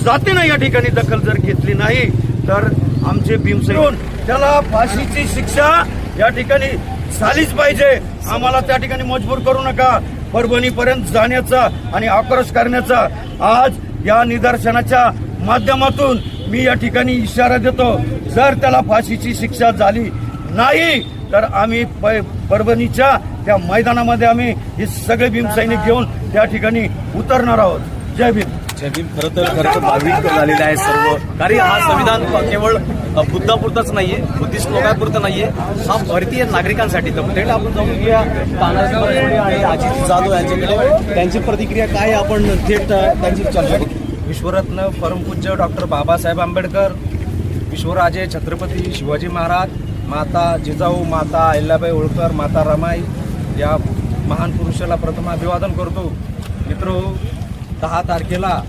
जातीनं या ठिकाणी दखल जर घेतली नाही तर आमचे भीमसेन त्याला फाशीची शिक्षा या ठिकाणी झालीच पाहिजे। आम्हाला त्या ठिकाणी मजबूर करू नका। परभणीपर्यंत जाण्याचा आणि आक्रोश करण्याचा आज या निदर्शनाच्या माध्यमातून मी या ठिकाणी इशारा देतो। जर त्याला फाशीची शिक्षा झाली नाही तर आम्ही परभणीच्या त्या मैदानामध्ये आम्ही हे सगळे भीमसैनिक घेऊन त्या ठिकाणी उतरणार आहोत। जय भीम। जय भीम। खरं तर भाविक झालेले आहे सर्व, कारण हा संविधान केवळ बुद्धापुरताच नाहीये, बुद्धिस्ट लोकांपुरतं नाहीये, हा भारतीय नागरिकांसाठी। तर आपण जाऊन घेऊया तानाजी बनसोडे आणि अजित जाधव यांच्याकडे, त्यांची प्रतिक्रिया काय आपण थेट त्यांची चर्चा करू। विश्वरत्न परमपूज्य डॉक्टर बाबासाहेब आंबेडकर, विश्वराजे छत्रपती शिवाजी महाराज, माता जिजाऊ, माता अहिल्याबाई होळकर, माता रमाई या महान पुरुषाला प्रथम अभिवादन करतो। मित्रो, 10 तारखेला